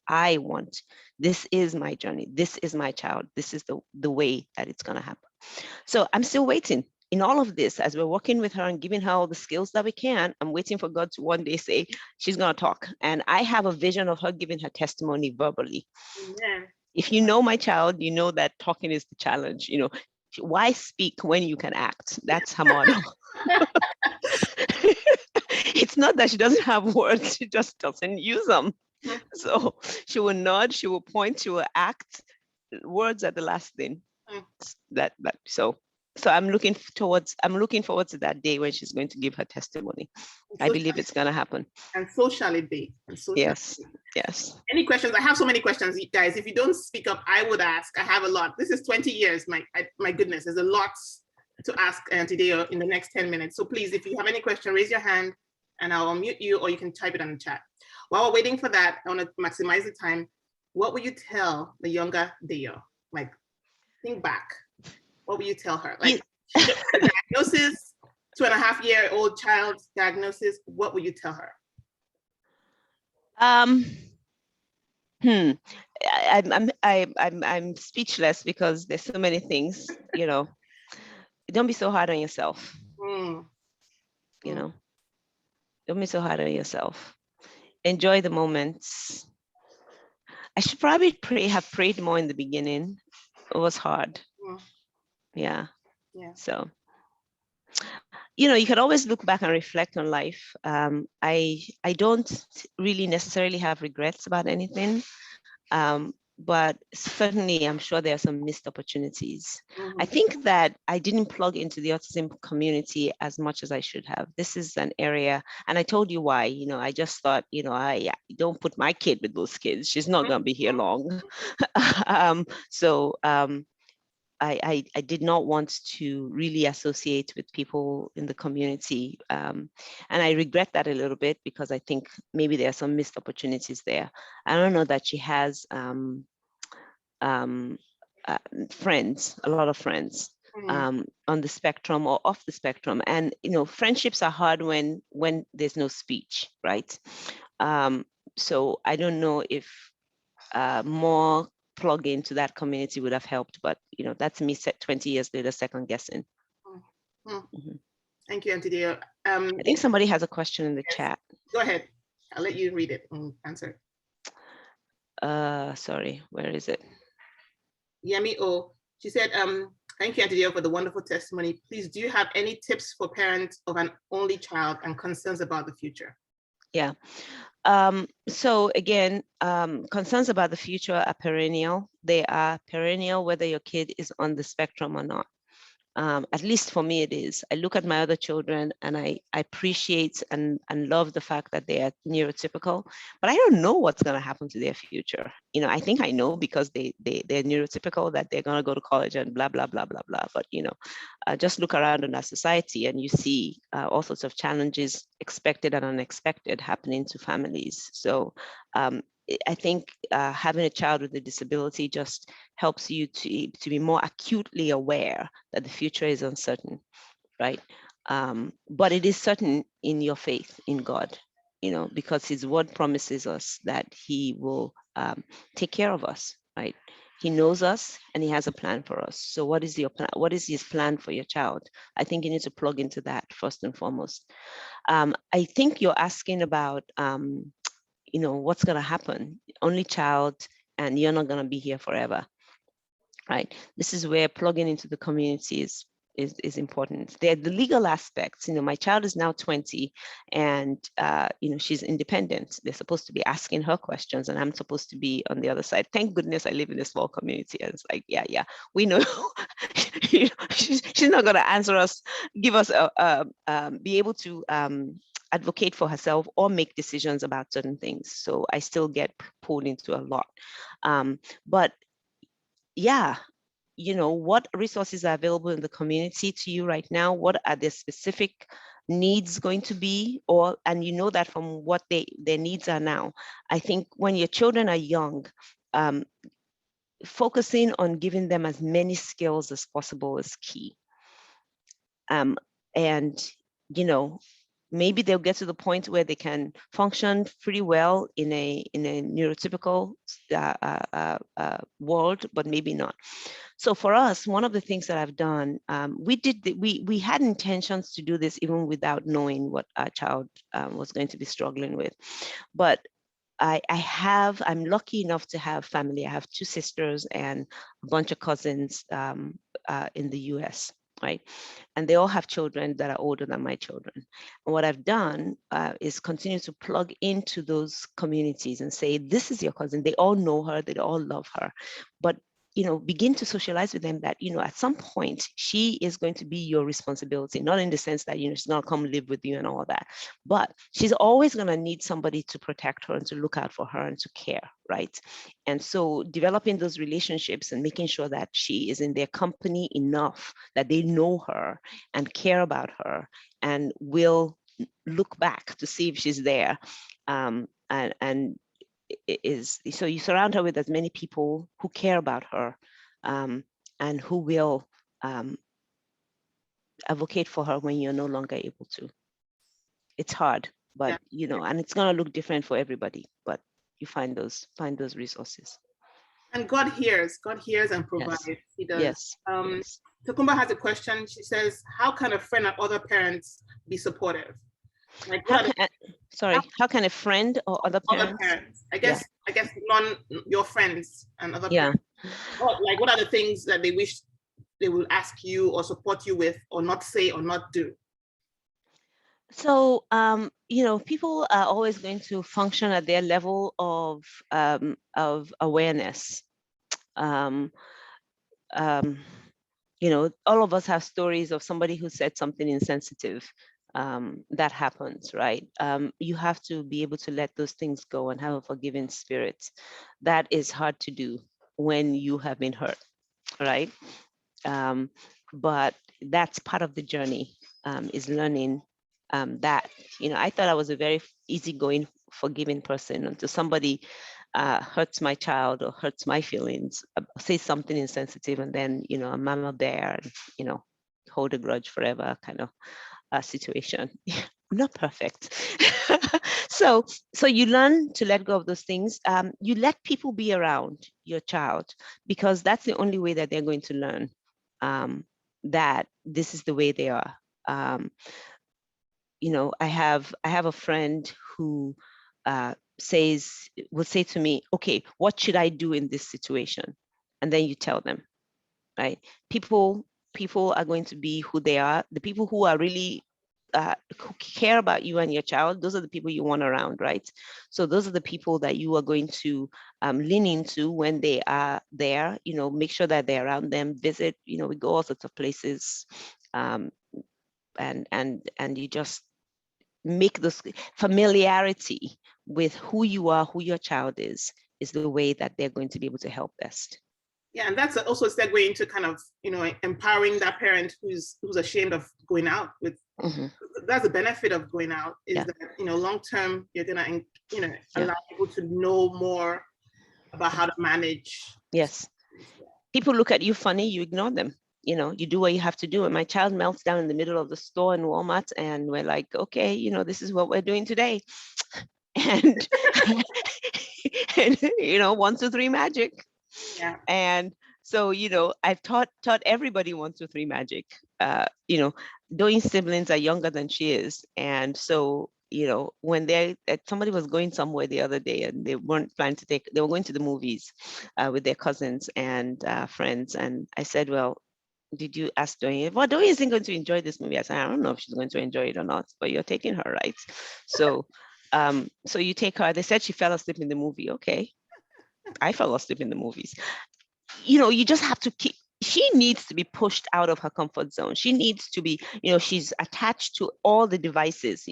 this is my journey. This is my child. This is the way that it's going to happen. So I'm still waiting. In all of this, as we're working with her and giving her all the skills that we can, I'm waiting for God to one day say, she's going to talk. And I have a vision of her giving her testimony verbally. Yeah. If you know my child, you know that talking is the challenge. Why speak when you can act? That's her motto. It's not that she doesn't have words, she just doesn't use them. So she will nod, she will point, she will act. Words are the last thing. So I'm looking forward to that day when she's going to give her testimony. I believe it's going to happen.
And so shall it be.
Yes.
Any questions? I have so many questions, guys. If you don't speak up, I would ask. I have a lot. This is 20 years. My goodness, there's a lot to ask today in the next 10 minutes. So please, if you have any question, raise your hand and I'll unmute you, or you can type it on the chat. While we're waiting for that, I want to maximize the time. What would you tell the younger Deyo? Think back. What will you tell her? Diagnosis, 2.5-year-old child's diagnosis. What will you tell her?
I'm speechless because there's so many things. Don't be so hard on yourself. Don't be so hard on yourself. enjoy the moments. I should probably have prayed more in the beginning. It was hard. Yeah. So, you can always look back and reflect on life. I don't really necessarily have regrets about anything, but certainly I'm sure there are some missed opportunities. I think that I didn't plug into the autism community as much as I should have. This is an area, and I told you why. I just thought, I don't put my kid with those kids. She's not going to be here long. I did not want to really associate with people in the community. And I regret that a little bit, because I think maybe there are some missed opportunities there. I don't know that she has friends, a lot of friends on the spectrum or off the spectrum. And, friendships are hard when there's no speech, right? So I don't know if more plug into that community would have helped, but that's me set 20 years later, second guessing.
Thank you, Auntie Dio.
I think somebody has a question in the chat.
Go ahead. I'll let you read it and answer.
Sorry, where is it?
Yemi O. She said, thank you, Auntie Dio, for the wonderful testimony. Please, do you have any tips for parents of an only child and concerns about the future?
Yeah. So again, concerns about the future are perennial. They are perennial whether your kid is on the spectrum or not. At least for me, it is. I look at my other children and I appreciate and love the fact that they are neurotypical, but I don't know what's going to happen to their future. I think I know because they're neurotypical, that they're going to go to college and blah, blah, blah, blah, blah. But, just look around in our society and you see all sorts of challenges, expected and unexpected, happening to families. So I think having a child with a disability just helps you to be more acutely aware that the future is uncertain, right? But it is certain in your faith in God, because His word promises us that He will take care of us, right? He knows us and He has a plan for us. So what is your plan? What is His plan for your child? I think you need to plug into that first and foremost. I think you're asking about what's going to happen. Only child, and you're not going to be here forever, right? This is where plugging into the community is important. There are the legal aspects. My child is now 20 and she's independent. They're supposed to be asking her questions and I'm supposed to be on the other side. Thank goodness I live in a small community. And it's like, yeah, we know she's not going to answer us, give us be able to advocate for herself or make decisions about certain things. So I still get pulled into a lot. But yeah, what resources are available in the community to you right now? What are their specific needs going to be? And that from what their needs are now. I think when your children are young, focusing on giving them as many skills as possible is key. And maybe they'll get to the point where they can function pretty well in a neurotypical world, but maybe not. So for us, one of the things that I've done, we had intentions to do this even without knowing what our child was going to be struggling with. But I'm lucky enough to have family. I have 2 sisters and a bunch of cousins in the US. Right. And they all have children that are older than my children. And what I've done is continue to plug into those communities and say, this is your cousin. They all know her. They all love her. But begin to socialize with them that, at some point, she is going to be your responsibility, not in the sense that, she's going to come live with you and all that, but she's always going to need somebody to protect her and to look out for her and to care, right? And so developing those relationships and making sure that she is in their company enough that they know her and care about her and will look back to see if she's there. So you surround her with as many people who care about her and who will advocate for her when you're no longer able to. It's hard, but and it's going to look different for everybody, but you find those resources.
And God hears and provides. Yes. He does.
Yes.
Tokumba has a question. She says, how can a friend and other parents be supportive? Like,
How
what are
can, how can a friend or other
the other
parents?
parents? I
Yeah.
guess your friends and other
Yeah.
parents. What are the things that they wish they will ask you or support you with, or not say or not do?
So, people are always going to function at their level of awareness. Um, um, all of us have stories of somebody who said something insensitive. That happens, right? You have to be able to let those things go and have a forgiving spirit. That is hard to do when you have been hurt, right? But that's part of the journey, is learning that. I thought I was a very easygoing, forgiving person until somebody hurts my child or hurts my feelings, says something insensitive, and then, a mama bear and, hold a grudge forever kind of situation. I'm not perfect. so you learn to let go of those things. You let people be around your child, because that's the only way that they're going to learn that this is the way they are. I have a friend who will say to me, okay, what should I do in this situation? And then you tell them, right? People are going to be who they are. The people who are really who care about you and your child, those are the people you want around, right? So those are the people that you are going to lean into when they are there. Make sure that they're around them, visit, we go all sorts of places, and you just make this familiarity with who you are, who your child is the way that they're going to be able to help best.
Yeah, and that's also a segue into kind of, empowering that parent who's ashamed of going out with. Mm-hmm. That's the benefit of going out, is that, long term, you're gonna, allow people to know more about how to manage.
Yes. People look at you funny, you ignore them. You do what you have to do. And my child melts down in the middle of the store in Walmart, and we're like, okay, this is what we're doing today. And, and 1, 2, 3 magic.
Yeah.
And so, I've taught everybody 1, 2, 3 magic. Doyin's siblings are younger than she is. And so, when somebody was going somewhere the other day and they weren't planning to they were going to the movies with their cousins and friends. And I said, well, did you ask Doyin? Well, Doyin isn't going to enjoy this movie. I said, I don't know if she's going to enjoy it or not, but you're taking her, right? So, so you take her. They said she fell asleep in the movie. Okay. I fell asleep in the movies. You just have to she needs to be pushed out of her comfort zone. She needs to be, she's attached to all the devices,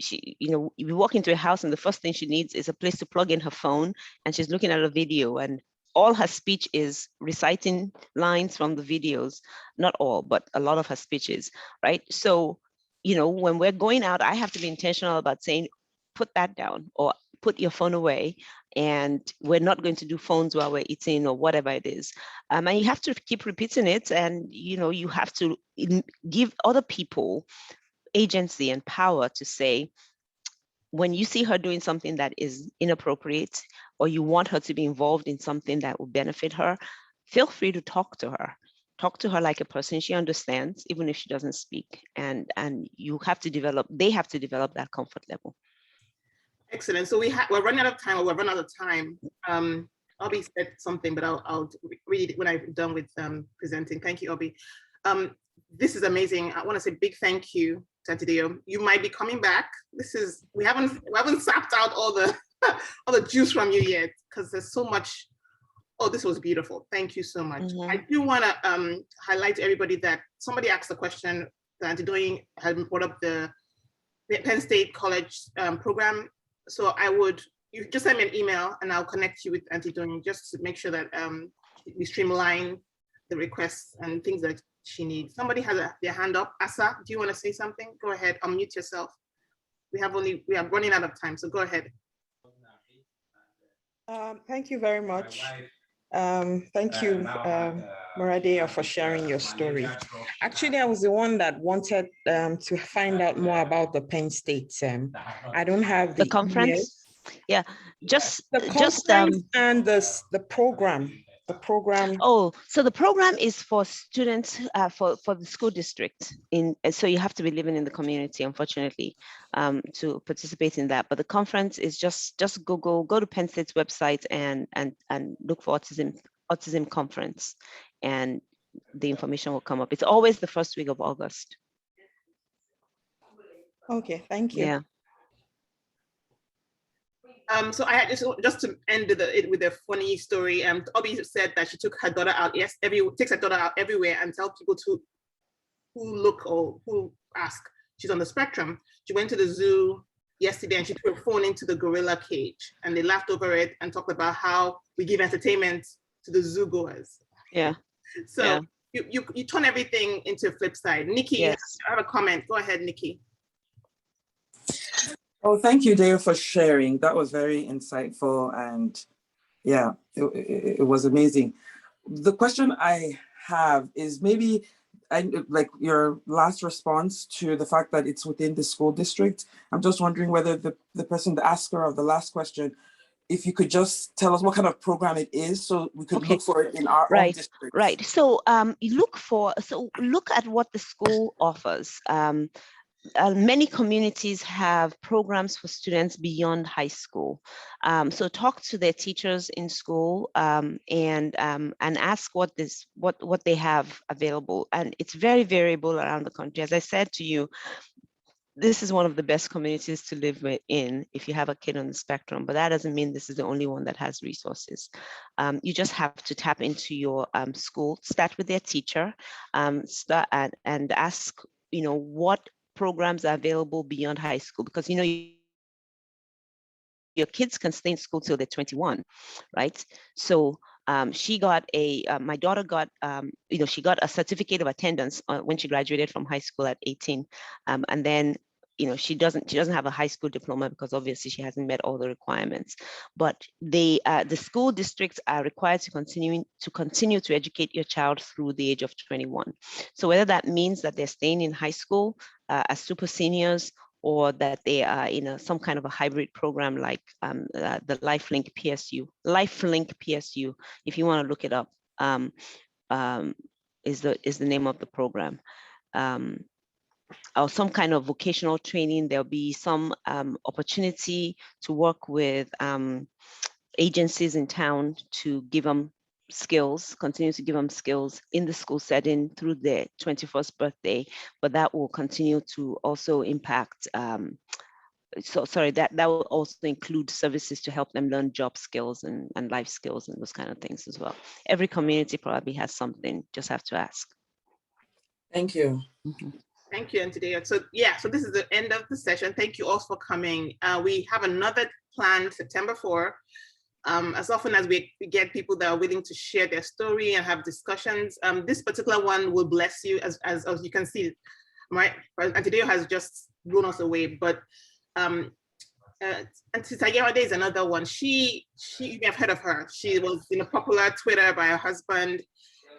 she, you walk into a house and the first thing she needs is a place to plug in her phone, and she's looking at a video, and all her speech is reciting lines from the videos. Not all, but a lot of her speeches, right? So, when we're going out, I have to be intentional about saying, put that down, or put your phone away, and we're not going to do phones while we're eating or whatever it is. And you have to keep repeating it, and you have to give other people agency and power to say, when you see her doing something that is inappropriate, or you want her to be involved in something that will benefit her, feel free to talk to her. Talk to her like a person she understands, even if she doesn't speak. And they have to develop that comfort level.
Excellent. So we're running out of time, or we're running out of time. Obi said something, but I'll read it when I'm done with presenting. Thank you, Obi. This is amazing. I want to say big thank you to Moradeyo. You might be coming back. We haven't sapped out all the all the juice from you yet, because there's so much. Oh, this was beautiful. Thank you so much. Mm-hmm. I do want to highlight to everybody that somebody asked a question that Moradeyo had brought up the Penn State College program. So you just send me an email and I'll connect you with Moradeyo just to make sure that we streamline the requests and things that she needs. Somebody has their hand up. Asa, do you want to say something? Go ahead, unmute yourself. We are running out of time, so go ahead.
Thank you very much. Thank you, Moradeyo, for sharing your story. Actually, I was the one that wanted to find out more about the Penn State. I don't have the
conference.
email.
Yeah, just
the conference and the program. the program?
Oh, so the program is for students, for the school district. So you have to be living in the community, unfortunately, to participate in that. But the conference is just go to Penn State's website and look for autism conference, and the information will come up. It's always the first week of August.
Okay, thank you.
Yeah.
So I had just to end it with a funny story. Obi said that she took her daughter out. Yes, takes her daughter out everywhere and tell people who look or who ask. She's on the spectrum. She went to the zoo yesterday and she threw her phone into the gorilla cage, and they laughed over it and talked about how we give entertainment to the zoo goers.
Yeah.
So yeah. You turn everything into a flip side. Nikki,
yes.
I have a comment. Go ahead, Nikki.
Oh, thank you, Dale, for sharing. That was very insightful, and yeah, it was amazing. The question I have is maybe like your last response to the fact that it's within the school district. I'm just wondering whether the asker of the last question, if you could just tell us what kind of program it is, so we could look for it in our own district.
Right. So look at what the school offers. Many communities have programs for students beyond high school. So talk to their teachers in school and ask what they have available. And it's very variable around the country. As I said to you, this is one of the best communities to live in if you have a kid on the spectrum, but that doesn't mean this is the only one that has resources. You just have to tap into your school, start with their teacher, start and ask, what programs are available beyond high school, because your kids can stay in school till they're 21, right? So my daughter got, she got a certificate of attendance when she graduated from high school at 18, and then she doesn't have a high school diploma because obviously she hasn't met all the requirements. But the school districts are required to continue to educate your child through the age of 21. So whether that means that they're staying in high school as super seniors, or that they are in some kind of a hybrid program like the LifeLink PSU, if you want to look it up, is the name of the program. Or some kind of vocational training. There'll be some opportunity to work with agencies in town to give them skills, continue to give them skills in the school setting through their 21st birthday, but that will continue to also impact, that will also include services to help them learn job skills and life skills and those kind of things as well. Every community probably has something, just have to ask.
Thank you.
Mm-hmm.
Thank you, Antidia. So this is the end of the session. Thank you all for coming. We have another planned September 4. As often as we get people that are willing to share their story and have discussions, this particular one will bless you, as you can see, right? Antidia has just blown us away, but Antitagera is another one. You may have heard of her. She was in a popular Twitter by her husband,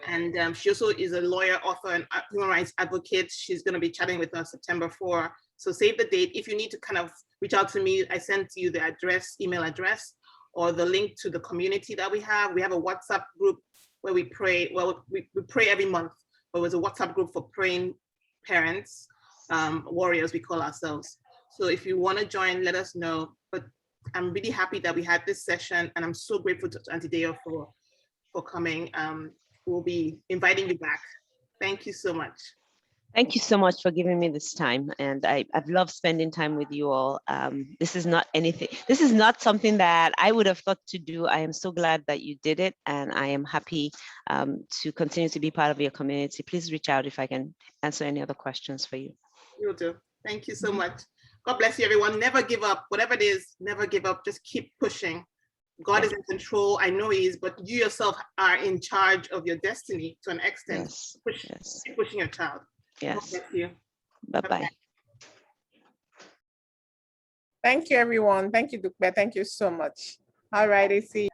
and she also is a lawyer, author, and human rights advocate. She's going to be chatting with us September 4. So save the date. If you need to kind of reach out to me, I sent you the email address, or the link to the community that we have. We have a WhatsApp group where we pray. Well, we pray every month, but there's a WhatsApp group for praying parents, warriors, we call ourselves. So if you want to join, let us know. But I'm really happy that we had this session, and I'm so grateful to Antideo for coming. We'll be inviting you back. Thank you so much.
Thank you so much for giving me this time, and I've loved spending time with you all. This is not something that I would have thought to do. I am so glad that you did it, and I am happy to continue to be part of your community. Please reach out if I can answer any other questions for you.
Will do. Thank you so much. God bless you, everyone. Never give up. Whatever it is, never give up. Just keep pushing. God is in control. I know He is, but you yourself are in charge of your destiny to an extent. Keep pushing your child.
Yes.
God bless you.
Bye-bye.
Thank you, everyone. Thank you, Dukbe. Thank you so much. All righty. See you.